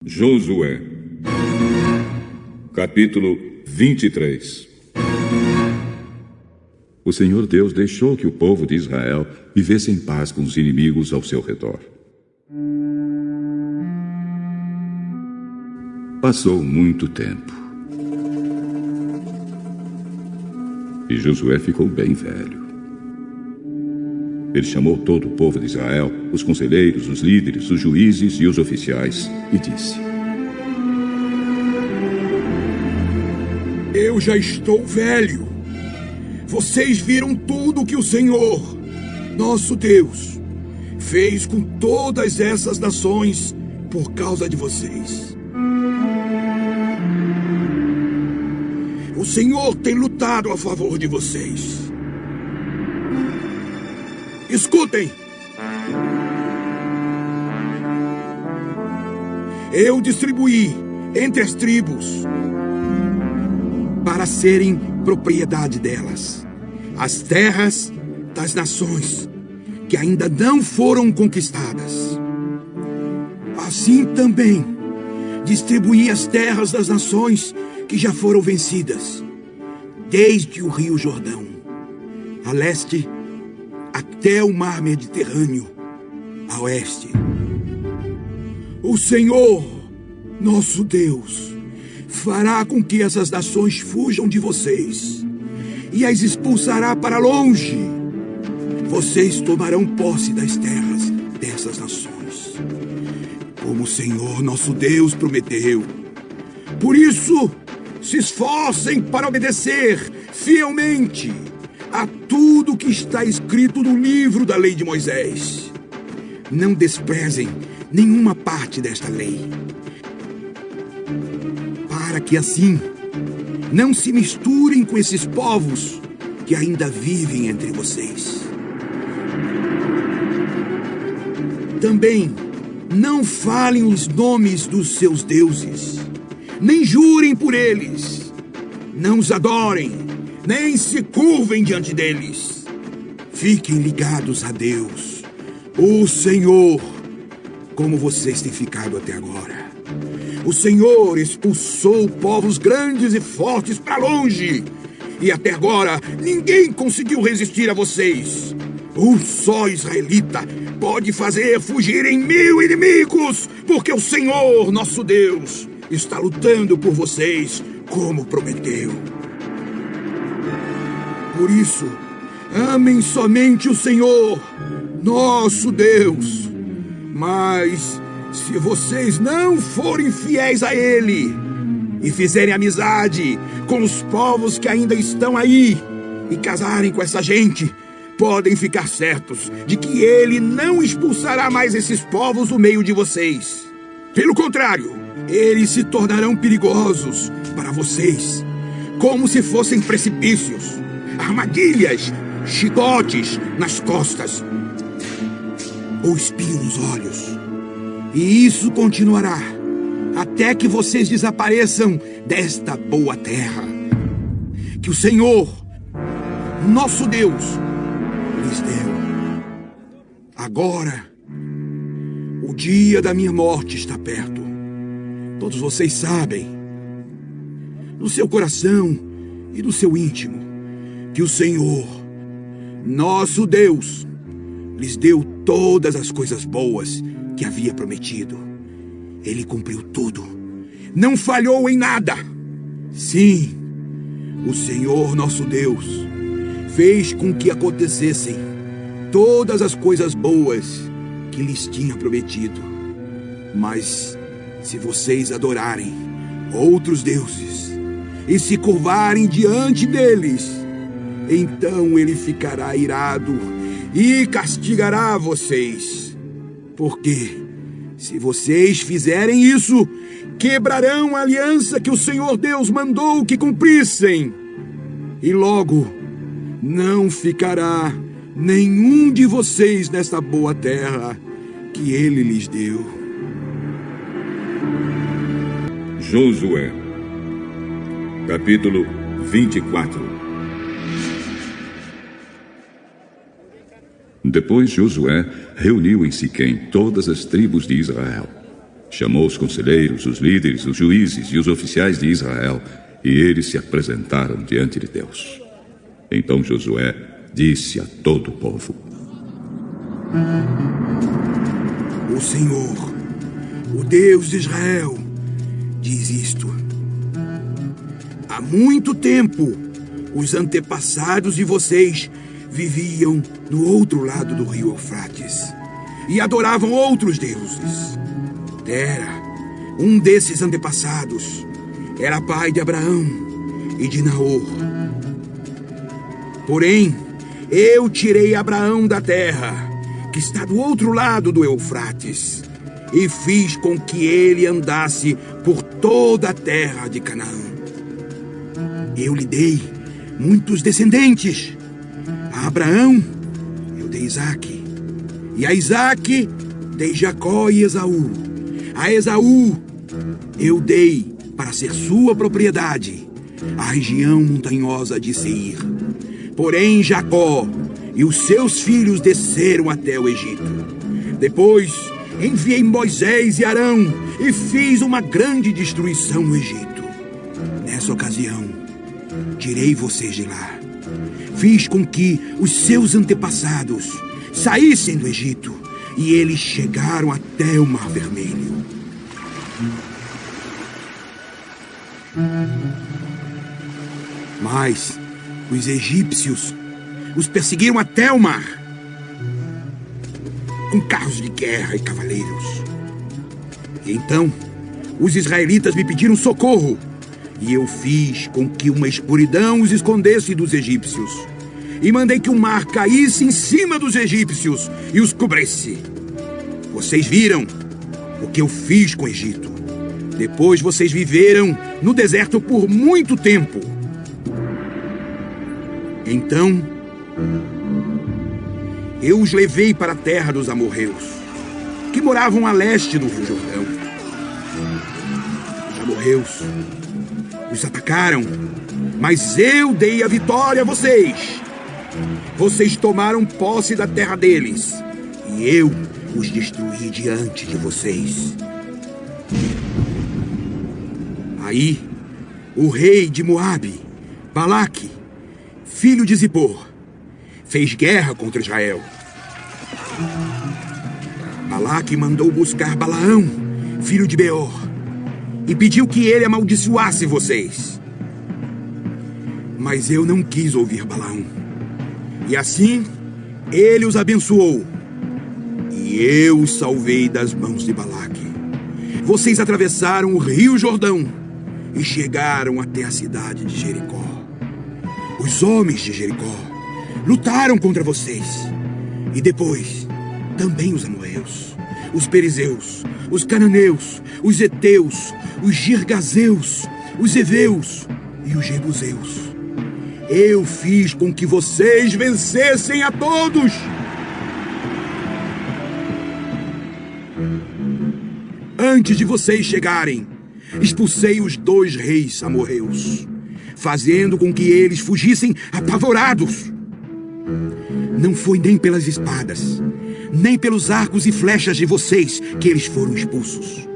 Josué, capítulo 23. O Senhor Deus deixou que o povo de Israel vivesse em paz com os inimigos ao seu redor. Passou muito tempo. E Josué ficou bem velho. Ele chamou todo o povo de Israel, os conselheiros, os líderes, os juízes e os oficiais, e disse: Eu já estou velho. Vocês viram tudo o que o Senhor, nosso Deus, fez com todas essas nações por causa de vocês. O Senhor tem lutado a favor de vocês. Escutem! Eu distribuí entre as tribos para serem propriedade delas as terras das nações que ainda não foram conquistadas. Assim também distribuí as terras das nações que já foram vencidas, desde o Rio Jordão, a leste, até o mar Mediterrâneo, a oeste. O Senhor, nosso Deus, fará com que essas nações fujam de vocês e as expulsará para longe. Vocês tomarão posse das terras dessas nações, como o Senhor, nosso Deus, prometeu. Por isso, se esforcem para obedecer fielmente a tudo que está escrito no livro da lei de Moisés. Não desprezem nenhuma parte desta lei, para que assim não se misturem com esses povos que ainda vivem entre vocês. Também não falem os nomes dos seus deuses, nem jurem por eles. Não os adorem, nem se curvem diante deles. Fiquem ligados a Deus, o Senhor, como vocês têm ficado até agora. O Senhor expulsou povos grandes e fortes para longe, e até agora ninguém conseguiu resistir a vocês. Um só israelita pode fazer fugirem 1000 inimigos, porque o Senhor, nosso Deus, está lutando por vocês, como prometeu. Por isso, amem somente o Senhor, nosso Deus. Mas, se vocês não forem fiéis a Ele e fizerem amizade com os povos que ainda estão aí e casarem com essa gente, podem ficar certos de que Ele não expulsará mais esses povos do meio de vocês. Pelo contrário, eles se tornarão perigosos para vocês, como se fossem precipícios, armadilhas, chicotes nas costas ou espinho nos olhos. E isso continuará até que vocês desapareçam desta boa terra que o Senhor, nosso Deus, lhes deu. Agora, o dia da minha morte está perto. Todos vocês sabem, no seu coração e no seu íntimo, que o Senhor, nosso Deus, lhes deu todas as coisas boas que havia prometido. Ele cumpriu tudo, não falhou em nada. Sim, o Senhor, nosso Deus, fez com que acontecessem todas as coisas boas que lhes tinha prometido. Mas se vocês adorarem outros deuses e se curvarem diante deles, então Ele ficará irado e castigará vocês. Porque, se vocês fizerem isso, quebrarão a aliança que o Senhor Deus mandou que cumprissem. E logo, não ficará nenhum de vocês nesta boa terra que Ele lhes deu. Josué, capítulo 24. Depois Josué reuniu em Siquém todas as tribos de Israel Chamou os conselheiros, os líderes, os juízes e os oficiais de Israel, e eles se apresentaram diante de Deus. Então Josué disse a todo o povo: O Senhor, o Deus de Israel, diz isto: há muito tempo, os antepassados de vocês viviam no outro lado do rio Eufrates e adoravam outros deuses. Tera, um desses antepassados, era pai de Abraão e de Naor. Porém, eu tirei Abraão da terra, que está do outro lado do Eufrates, e fiz com que ele andasse por toda a terra de Canaã. Eu lhe dei muitos descendentes. A Abraão eu dei Isaque, e a Isaque dei Jacó e Esaú. A Esaú eu dei para ser sua propriedade a região montanhosa de Seir. Porém Jacó e os seus filhos desceram até o Egito. Depois enviei Moisés e Arão e fiz uma grande destruição no Egito. Nessa ocasião, tirei vocês de lá. Fiz com que os seus antepassados saíssem do Egito e eles chegaram até o Mar Vermelho. Mas os egípcios os perseguiram até o mar, com carros de guerra e cavaleiros. E então, os israelitas me pediram socorro, e eu fiz com que uma escuridão os escondesse dos egípcios, e mandei que o mar caísse em cima dos egípcios e os cobrisse. Vocês viram o que eu fiz com o Egito. Depois vocês viveram no deserto por muito tempo. Então, eu os levei para a terra dos amorreus, que moravam a leste do Rio Jordão. Os amorreus os atacaram, mas eu dei a vitória a vocês. Vocês tomaram posse da terra deles, e eu os destruí diante de vocês. Aí, o rei de Moabe, Balaque, filho de Zippor, fez guerra contra Israel. Balaque mandou buscar Balaão, filho de Beor, e pediu que ele amaldiçoasse vocês. Mas eu não quis ouvir Balaão. E assim, ele os abençoou. E eu os salvei das mãos de Balaque. Vocês atravessaram o rio Jordão e chegaram até a cidade de Jericó. Os homens de Jericó lutaram contra vocês. E depois, também os amorreus, os perizeus, os cananeus, os heteus, os girgazeus, os heveus e os jebuseus. Eu fiz com que vocês vencessem a todos. Antes de vocês chegarem, expulsei os 2 reis amorreus, fazendo com que eles fugissem apavorados. Não foi nem pelas espadas, nem pelos arcos e flechas de vocês que eles foram expulsos.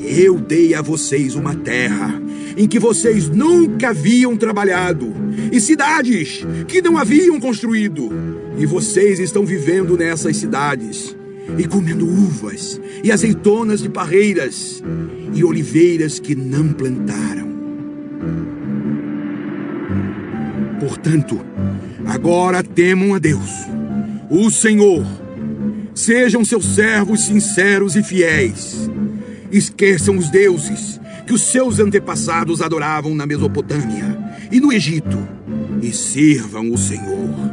Eu dei a vocês uma terra em que vocês nunca haviam trabalhado, e cidades que não haviam construído. E vocês estão vivendo nessas cidades, e comendo uvas, e azeitonas de parreiras, e oliveiras que não plantaram. Portanto, agora temam a Deus, o Senhor. Sejam seus servos sinceros e fiéis. Esqueçam os deuses que os seus antepassados adoravam na Mesopotâmia e no Egito, e sirvam o Senhor.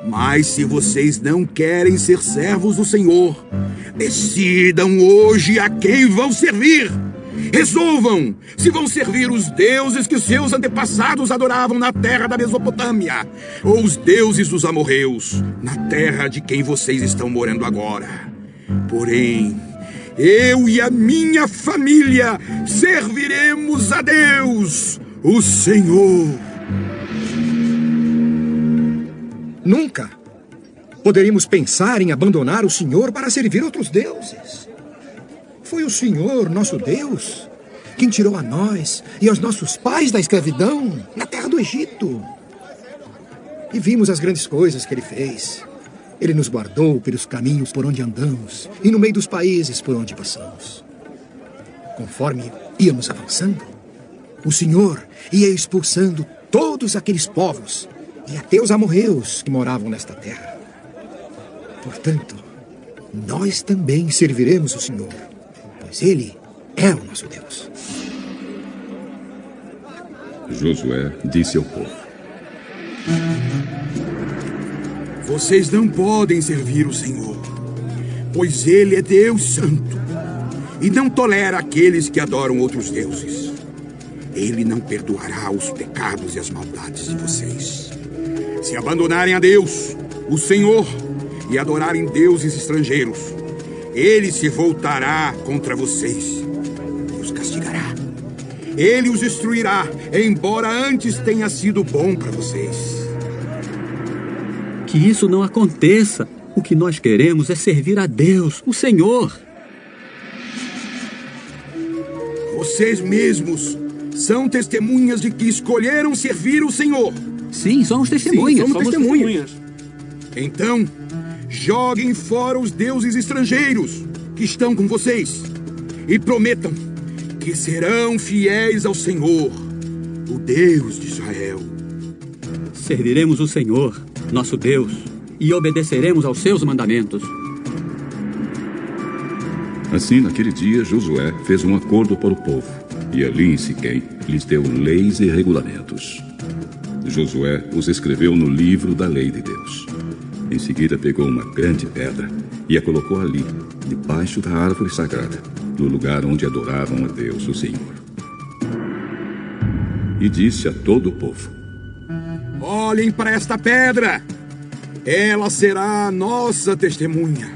Mas se vocês não querem ser servos do Senhor, decidam hoje a quem vão servir. Resolvam se vão servir os deuses que seus antepassados adoravam na terra da Mesopotâmia, ou os deuses dos amorreus, na terra de quem vocês estão morando agora. Porém, eu e a minha família serviremos a Deus, o Senhor. Nunca poderíamos pensar em abandonar o Senhor para servir outros deuses. foi o Senhor, nosso Deus, quem tirou a nós e aos nossos pais da escravidão na terra do Egito. E vimos as grandes coisas que Ele fez. Ele nos guardou pelos caminhos por onde andamos e no meio dos países por onde passamos. Conforme íamos avançando, o Senhor ia expulsando todos aqueles povos e até os amorreus que moravam nesta terra. Portanto, nós também serviremos o Senhor, pois Ele é o nosso Deus. Josué disse ao povo: Vocês não podem servir o Senhor, pois Ele é Deus Santo e não tolera aqueles que adoram outros deuses. Ele não perdoará os pecados e as maldades de vocês. Se abandonarem a Deus, o Senhor, e adorarem deuses estrangeiros, Ele se voltará contra vocês e os castigará. Ele os destruirá, embora antes tenha sido bom para vocês. Que isso não aconteça. O que nós queremos é servir a Deus, o Senhor. Vocês mesmos são testemunhas de que escolheram servir o Senhor. Sim, somos testemunhas. Sim, somos testemunhas. Então, joguem fora os deuses estrangeiros que estão com vocês e prometam que serão fiéis ao Senhor, o Deus de Israel. Serviremos o Senhor, nosso Deus, e obedeceremos aos seus mandamentos. Assim, naquele dia, Josué fez um acordo para o povo, e ali em Siquém lhes deu leis e regulamentos. Josué os escreveu no livro da lei de Deus. Em seguida pegou uma grande pedra e a colocou ali, debaixo da árvore sagrada, no lugar onde adoravam a Deus, o Senhor. E disse a todo o povo: Olhem para esta pedra! Ela será a nossa testemunha.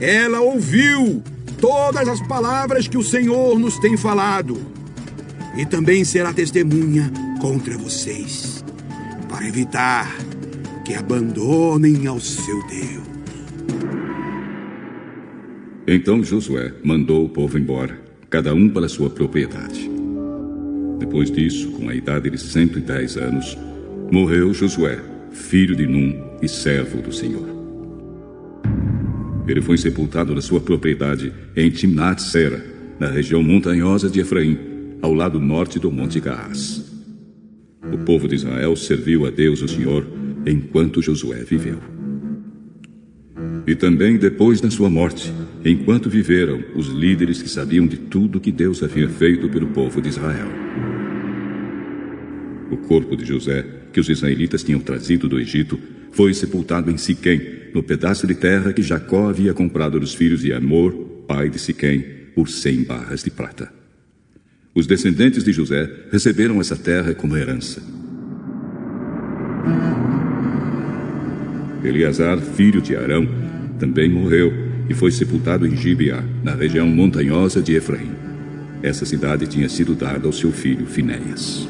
Ela ouviu todas as palavras que o Senhor nos tem falado. E também será testemunha contra vocês, para evitar que abandonem ao seu Deus. Então Josué mandou o povo embora, cada um para sua propriedade. Depois disso, com a idade de 110 anos, morreu Josué, filho de Num e servo do Senhor. Ele foi sepultado na sua propriedade em Timnat-Sera, na região montanhosa de Efraim, ao lado norte do Monte Gaás. O povo de Israel serviu a Deus, o Senhor, enquanto Josué viveu. E também depois da sua morte, enquanto viveram os líderes que sabiam de tudo que Deus havia feito pelo povo de Israel. O corpo de José, que os israelitas tinham trazido do Egito, foi sepultado em Siquém, no pedaço de terra que Jacó havia comprado dos filhos de Amor, pai de Siquém, por 100 barras de prata. Os descendentes de José receberam essa terra como herança. Eleazar, filho de Arão, também morreu e foi sepultado em Gibeá, na região montanhosa de Efraim. Essa cidade tinha sido dada ao seu filho Finéias.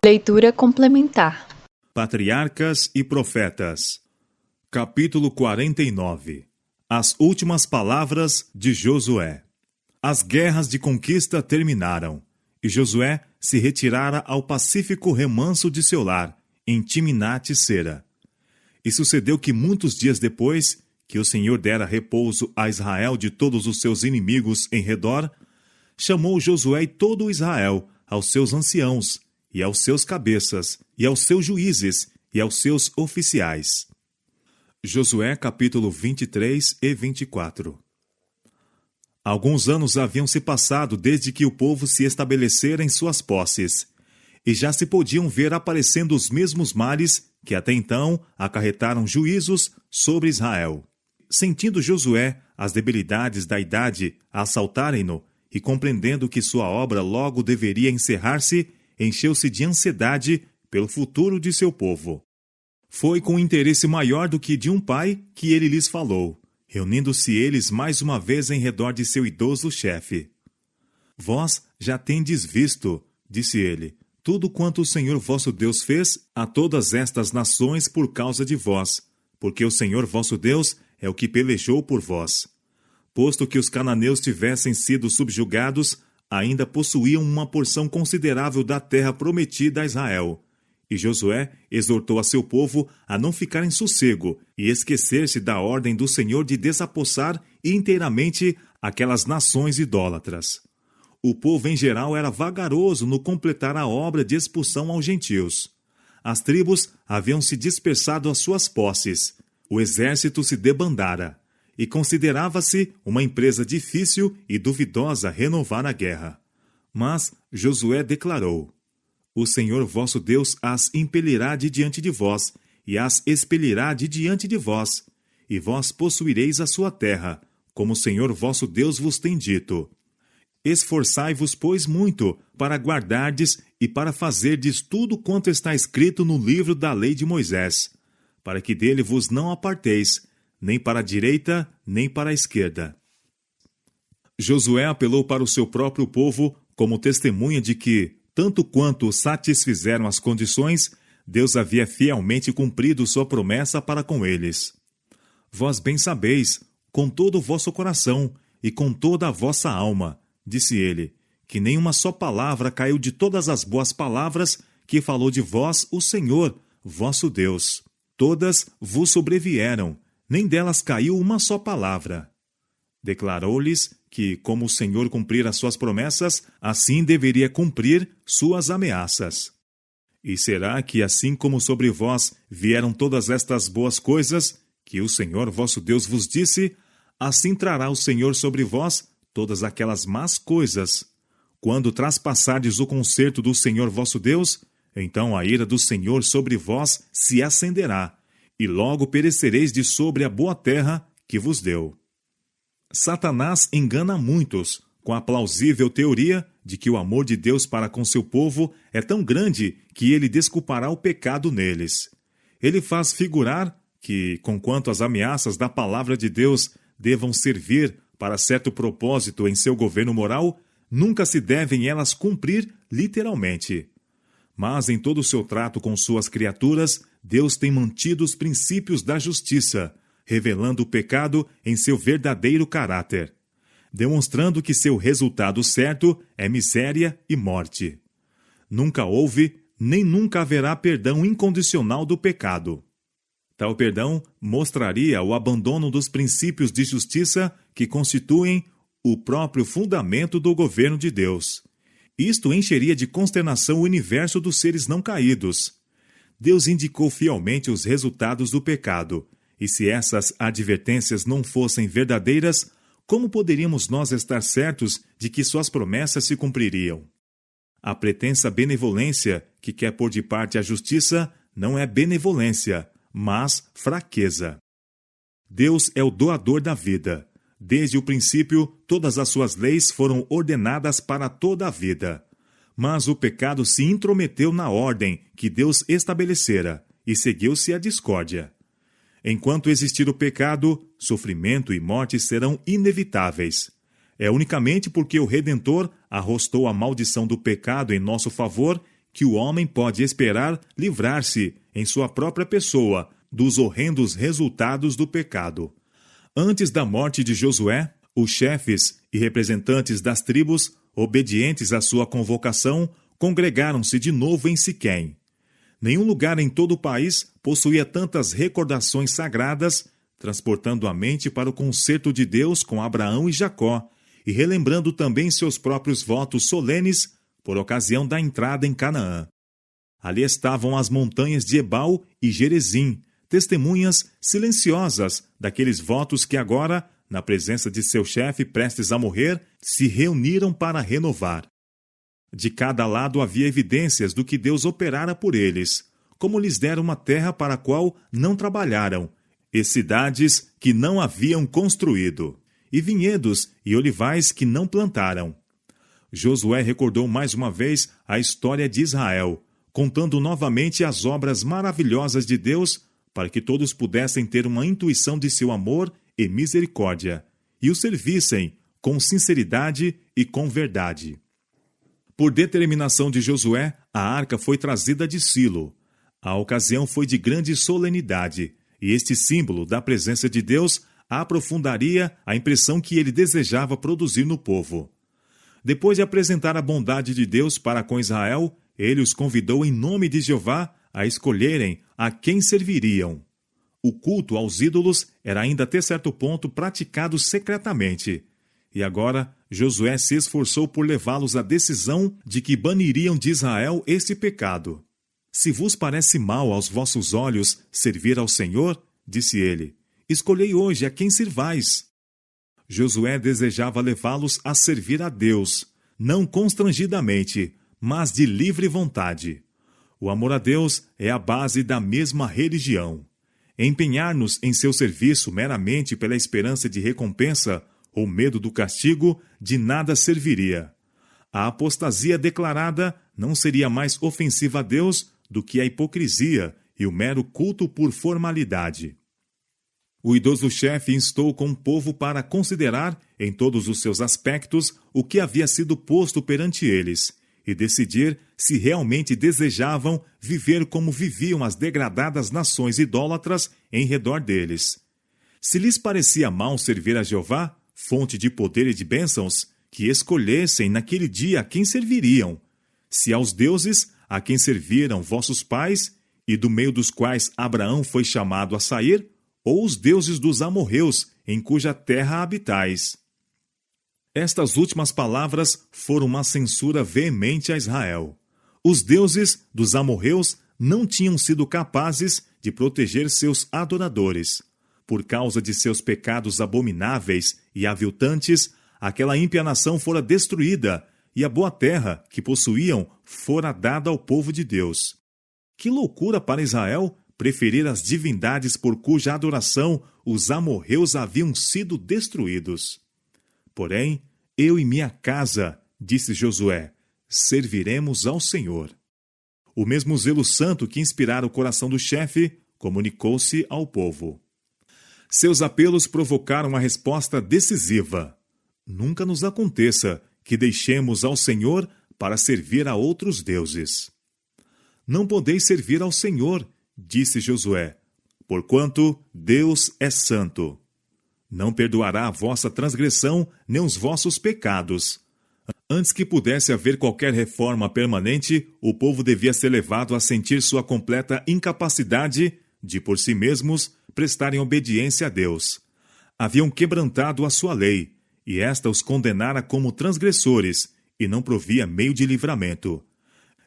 Leitura complementar. Patriarcas e Profetas. Capítulo 49. As últimas palavras de Josué. As guerras de conquista terminaram, e Josué se retirara ao pacífico remanso de seu lar, em Timnat-Sera. E sucedeu que muitos dias depois, que o Senhor dera repouso a Israel de todos os seus inimigos em redor, chamou Josué e todo Israel aos seus anciãos, e aos seus cabeças, e aos seus juízes, e aos seus oficiais. Josué capítulo 23 e 24. Alguns anos haviam se passado desde que o povo se estabelecera em suas posses, e já se podiam ver aparecendo os mesmos males que até então acarretaram juízos sobre Israel. Sentindo Josué as debilidades da idade assaltarem-no, e compreendendo que sua obra logo deveria encerrar-se, encheu-se de ansiedade pelo futuro de seu povo. Foi com interesse maior do que de um pai que ele lhes falou, reunindo-se eles mais uma vez em redor de seu idoso chefe. Vós já tendes visto, disse ele, tudo quanto o Senhor vosso Deus fez a todas estas nações por causa de vós, porque o Senhor vosso Deus é o que pelejou por vós. Posto que os cananeus tivessem sido subjugados, ainda possuíam uma porção considerável da terra prometida a Israel. E Josué exortou a seu povo a não ficar em sossego e esquecer-se da ordem do Senhor de desapossar inteiramente aquelas nações idólatras. O povo em geral era vagaroso no completar a obra de expulsão aos gentios. As tribos haviam se dispersado às suas posses. O exército se debandara. E considerava-se uma empresa difícil e duvidosa renovar a guerra. Mas Josué declarou: O Senhor vosso Deus as impelirá de diante de vós, e as expelirá de diante de vós, e vós possuireis a sua terra, como o Senhor vosso Deus vos tem dito. Esforçai-vos, pois, muito, para guardardes e para fazerdes tudo quanto está escrito no livro da lei de Moisés, para que dele vos não aparteis, nem para a direita, nem para a esquerda. Josué apelou para o seu próprio povo como testemunha de que, tanto quanto satisfizeram as condições, Deus havia fielmente cumprido sua promessa para com eles. Vós bem sabeis, com todo o vosso coração e com toda a vossa alma, disse ele, que nenhuma só palavra caiu de todas as boas palavras que falou de vós o Senhor, vosso Deus. Todas vos sobrevieram, nem delas caiu uma só palavra. Declarou-lhes que, como o Senhor cumprir as suas promessas, assim deveria cumprir suas ameaças. E será que, assim como sobre vós vieram todas estas boas coisas, que o Senhor vosso Deus vos disse, assim trará o Senhor sobre vós todas aquelas más coisas. Quando traspassardes o concerto do Senhor vosso Deus, então a ira do Senhor sobre vós se acenderá, e logo perecereis de sobre a boa terra que vos deu. Satanás engana muitos, com a plausível teoria de que o amor de Deus para com seu povo é tão grande que ele desculpará o pecado neles. Ele faz figurar que, conquanto as ameaças da palavra de Deus devam servir para certo propósito em seu governo moral, nunca se devem elas cumprir literalmente. Mas em todo o seu trato com suas criaturas, Deus tem mantido os princípios da justiça, revelando o pecado em seu verdadeiro caráter, demonstrando que seu resultado certo é miséria e morte. Nunca houve, nem nunca haverá perdão incondicional do pecado. Tal perdão mostraria o abandono dos princípios de justiça que constituem o próprio fundamento do governo de Deus. Isto encheria de consternação o universo dos seres não caídos. Deus indicou fielmente os resultados do pecado, e se essas advertências não fossem verdadeiras, como poderíamos nós estar certos de que suas promessas se cumpririam? A pretensa benevolência que quer pôr de parte a justiça não é benevolência, mas fraqueza. Deus é o doador da vida. Desde o princípio, todas as suas leis foram ordenadas para toda a vida. Mas o pecado se intrometeu na ordem que Deus estabelecera e seguiu-se a discórdia. Enquanto existir o pecado, sofrimento e morte serão inevitáveis. É unicamente porque o Redentor arrostou a maldição do pecado em nosso favor que o homem pode esperar livrar-se, em sua própria pessoa, dos horrendos resultados do pecado. Antes da morte de Josué, os chefes e representantes das tribos, obedientes à sua convocação, congregaram-se de novo em Siquém. Nenhum lugar em todo o país possuía tantas recordações sagradas, transportando a mente para o concerto de Deus com Abraão e Jacó, e relembrando também seus próprios votos solenes por ocasião da entrada em Canaã. Ali estavam as montanhas de Ebal e Gerezim, testemunhas silenciosas daqueles votos que agora, na presença de seu chefe prestes a morrer, se reuniram para renovar. De cada lado havia evidências do que Deus operara por eles, como lhes dera uma terra para a qual não trabalharam, e cidades que não haviam construído, e vinhedos e olivais que não plantaram. Josué recordou mais uma vez a história de Israel, contando novamente as obras maravilhosas de Deus, para que todos pudessem ter uma intuição de seu amor e misericórdia, e o servissem com sinceridade e com verdade. Por determinação de Josué, a arca foi trazida de Silo. A ocasião foi de grande solenidade, e este símbolo da presença de Deus aprofundaria a impressão que ele desejava produzir no povo. Depois de apresentar a bondade de Deus para com Israel, ele os convidou em nome de Jeová a escolherem a quem serviriam. O culto aos ídolos era ainda até certo ponto praticado secretamente. E agora Josué se esforçou por levá-los à decisão de que baniriam de Israel esse pecado. Se vos parece mal aos vossos olhos servir ao Senhor, disse ele, escolhei hoje a quem sirvais. Josué desejava levá-los a servir a Deus, não constrangidamente, mas de livre vontade. O amor a Deus é a base da mesma religião. Empenhar-nos em seu serviço meramente pela esperança de recompensa ou medo do castigo de nada serviria. A apostasia declarada não seria mais ofensiva a Deus do que a hipocrisia e o mero culto por formalidade. O idoso chefe instou com o povo para considerar, em todos os seus aspectos, o que havia sido posto perante eles, e decidir se realmente desejavam viver como viviam as degradadas nações idólatras em redor deles. Se lhes parecia mal servir a Jeová, fonte de poder e de bênçãos, que escolhessem naquele dia a quem serviriam, se aos deuses a quem serviram vossos pais, e do meio dos quais Abraão foi chamado a sair, ou os deuses dos amorreus, em cuja terra habitais. Estas últimas palavras foram uma censura veemente a Israel. Os deuses dos amorreus não tinham sido capazes de proteger seus adoradores. Por causa de seus pecados abomináveis e aviltantes, aquela ímpia nação fora destruída, e a boa terra que possuíam fora dada ao povo de Deus. Que loucura para Israel preferir as divindades por cuja adoração os amorreus haviam sido destruídos. Porém, eu e minha casa, disse Josué, serviremos ao Senhor. O mesmo zelo santo que inspirara o coração do chefe comunicou-se ao povo. Seus apelos provocaram uma resposta decisiva. Nunca nos aconteça que deixemos ao Senhor para servir a outros deuses. Não podeis servir ao Senhor, disse Josué, porquanto Deus é santo. Não perdoará a vossa transgressão nem os vossos pecados. Antes que pudesse haver qualquer reforma permanente, o povo devia ser levado a sentir sua completa incapacidade de, por si mesmos, prestarem obediência a Deus. Haviam quebrantado a sua lei, e esta os condenara como transgressores, e não provia meio de livramento.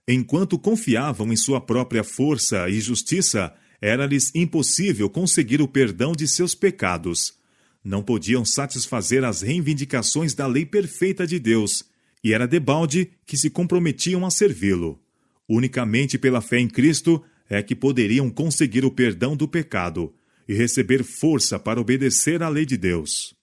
Enquanto confiavam em sua própria força e justiça, era-lhes impossível conseguir o perdão de seus pecados. Não podiam satisfazer as reivindicações da lei perfeita de Deus, e era debalde que se comprometiam a servi-lo. Unicamente pela fé em Cristo é que poderiam conseguir o perdão do pecado e receber força para obedecer à lei de Deus.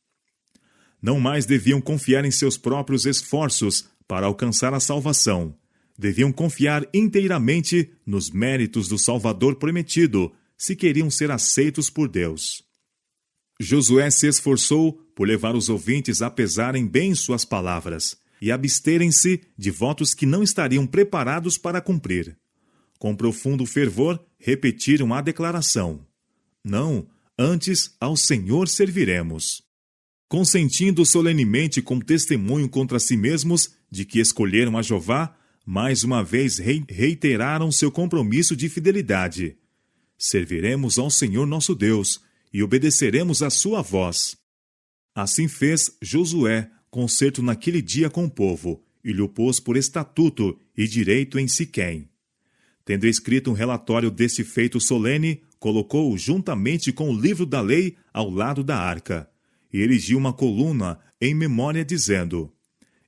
Não mais deviam confiar em seus próprios esforços para alcançar a salvação. Deviam confiar inteiramente nos méritos do Salvador prometido, se queriam ser aceitos por Deus. Josué se esforçou por levar os ouvintes a pesarem bem suas palavras e absterem-se de votos que não estariam preparados para cumprir. Com profundo fervor, repetiram a declaração: não, antes ao Senhor serviremos. Consentindo solenemente com testemunho contra si mesmos de que escolheram a Jeová, mais uma vez reiteraram seu compromisso de fidelidade. Serviremos ao Senhor nosso Deus e obedeceremos à sua voz. Assim fez Josué concerto naquele dia com o povo, e lhe o pôs por estatuto e direito em Siquém. Tendo escrito um relatório desse feito solene, colocou-o juntamente com o livro da lei ao lado da arca, e erigiu uma coluna em memória, dizendo: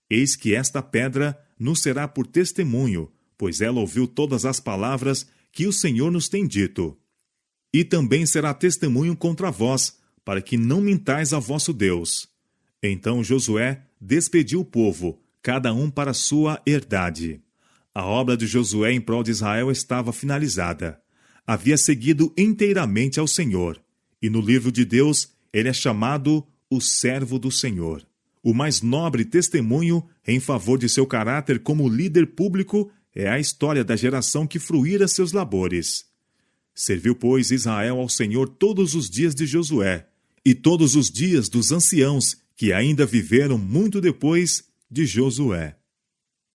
eis que esta pedra nos será por testemunho, pois ela ouviu todas as palavras que o Senhor nos tem dito. E também será testemunho contra vós, para que não mintais a vosso Deus. Então Josué despediu o povo, cada um para sua herdade. A obra de Josué em prol de Israel estava finalizada. Havia seguido inteiramente ao Senhor, e no livro de Deus ele é chamado o servo do Senhor. O mais nobre testemunho em favor de seu caráter como líder público é a história da geração que fruíra seus labores. Serviu, pois, Israel ao Senhor todos os dias de Josué, e todos os dias dos anciãos que ainda viveram muito depois de Josué.